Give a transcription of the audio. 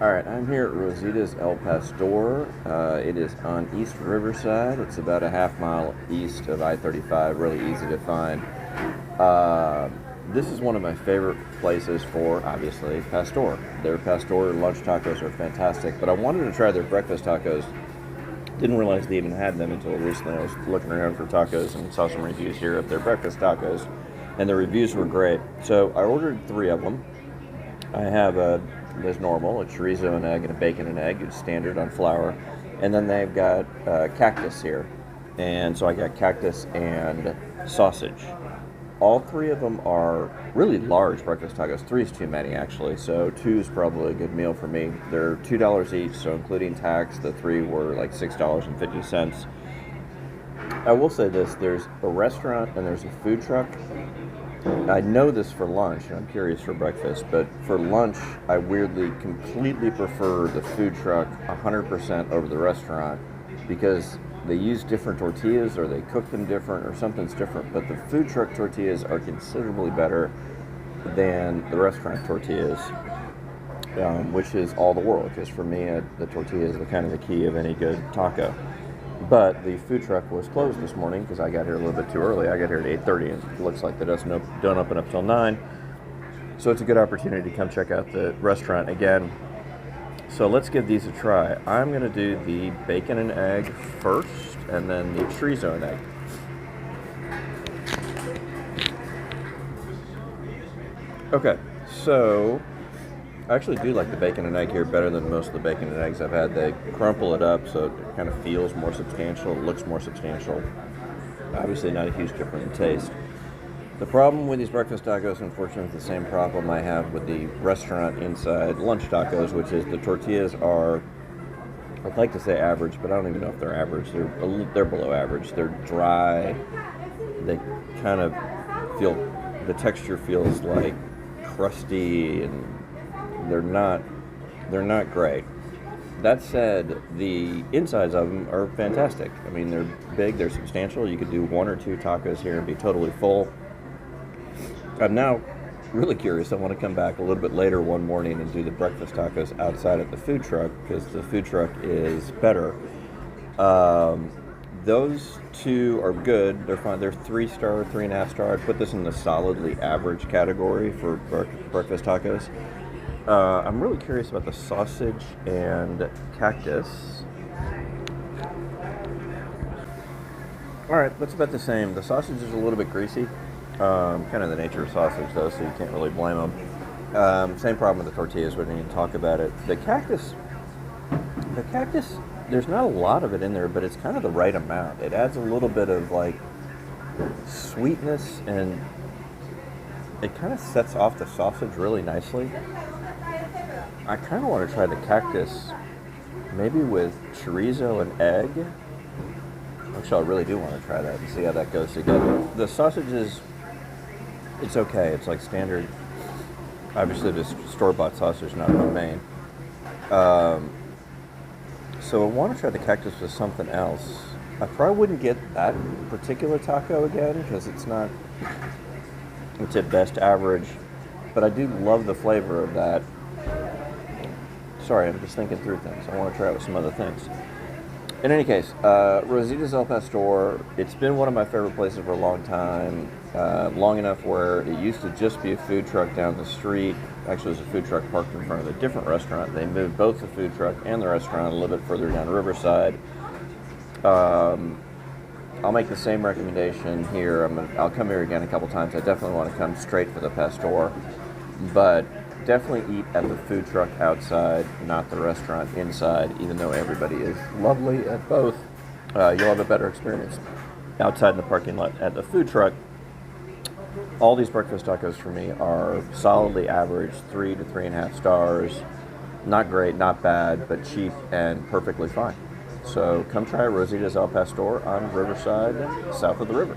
Alright, I'm here at Rosita's El Pastor. It is on East Riverside. It's about a half mile east of I-35, really easy to find. This is one of my favorite places for, obviously, Pastor. Their Pastor lunch tacos are fantastic, but I wanted to try their breakfast tacos. Didn't realize they even had them until recently. I was looking around for tacos and saw some reviews here of their breakfast tacos, and the reviews were great. So I ordered 3 of them. I have as normal, a chorizo and egg and a bacon and egg. It's standard on flour. And then they've got cactus here. And so I got cactus and sausage. All 3 of them are really large breakfast tacos. 3 is too many, actually. So 2 is probably a good meal for me. They're $2 each, so including tax, the 3 were like $6.50. I will say this, there's a restaurant and there's a food truck. I know this for lunch, and I'm curious for breakfast, but for lunch, I weirdly completely prefer the food truck 100% over the restaurant because they use different tortillas or they cook them different or something's different, but the food truck tortillas are considerably better than the restaurant tortillas, which is all the world, because for me, the tortilla is kind of the key of any good taco. But the food truck was closed this morning because I got here a little bit too early. I got here at 8:30, and it looks like they don't open up till 9. So it's a good opportunity to come check out the restaurant again. So let's give these a try. I'm going to do the bacon and egg first, and then the chorizo and egg. Okay, so I actually do like the bacon and egg here better than most of the bacon and eggs I've had. They crumple it up so it kind of feels more substantial, looks more substantial. Obviously not a huge difference in taste. The problem with these breakfast tacos, unfortunately, is the same problem I have with the restaurant inside lunch tacos, which is the tortillas are, I'd like to say average, but I don't even know if they're average. They're below average. They're dry. They kind of feel, the texture feels like crusty, and they're not great. That said, the insides of them are fantastic. I mean, they're big, they're substantial. You could do 1 or 2 tacos here and be totally full. I'm now really curious. I want to come back a little bit later one morning and do the breakfast tacos outside at the food truck because the food truck is better. Those 2 are good. They're fine. They're 3-star, 3.5-star. I'd put this in the solidly average category for breakfast tacos. I'm really curious about the sausage and cactus. Alright, that's about the same. The sausage is a little bit greasy. Kind of the nature of sausage, though, so you can't really blame them. Same problem with the tortillas, we didn't even talk about it. The cactus, there's not a lot of it in there, but it's kind of the right amount. It adds a little bit of, like, sweetness, and it kind of sets off the sausage really nicely. I kind of want to try the cactus maybe with chorizo and egg. Actually, I really do want to try that and see how that goes together. The sausage it's okay. It's like standard, obviously this store-bought sausage, not romaine. So I want to try the cactus with something else. I probably wouldn't get that particular taco again because it's at best average, but I do love the flavor of that. Sorry, I'm just thinking through things. I want to try it with some other things. In any case, Rosita's El Pastor, it's been one of my favorite places for a long time, long enough where it used to just be a food truck down the street. Actually, there's a food truck parked in front of a different restaurant. They moved both the food truck and the restaurant a little bit further down Riverside. I'll make the same recommendation here. I'll come here again a couple times. I definitely want to come straight for the Pastor, but definitely eat at the food truck outside, not the restaurant inside, even though everybody is lovely at both. You'll have a better experience outside in the parking lot. At the food truck, all these breakfast tacos for me are solidly average, 3 to 3.5 stars. Not great, not bad, but cheap and perfectly fine. So come try Rosita's El Pastor on Riverside, south of the river.